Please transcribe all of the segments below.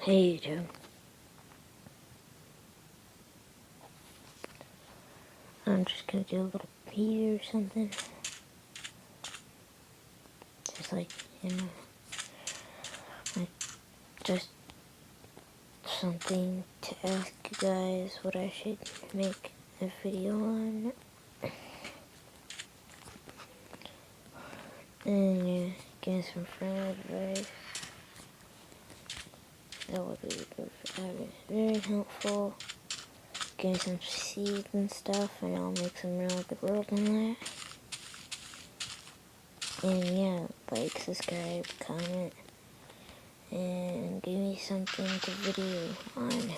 Hey YouTube. I'm just gonna do a little beat or something. Just like, like just something to ask you guys what I should make a video on. And yeah, get some friend advice. That would be very helpful. Give me some seeds and stuff, and I'll make some real good world on that. And yeah, like, subscribe, comment, and give me something to video on.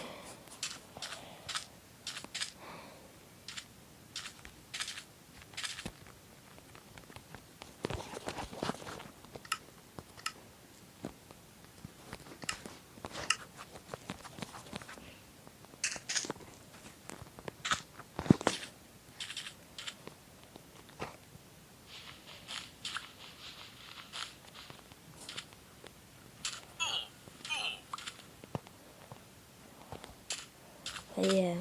But yeah.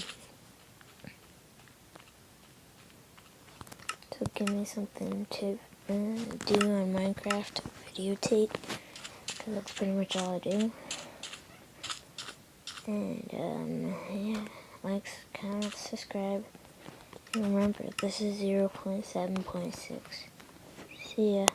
So give me something to do on Minecraft videotape, because that's pretty much all I do. And yeah, like, comment, subscribe. And remember, this is 0.7.6. See ya.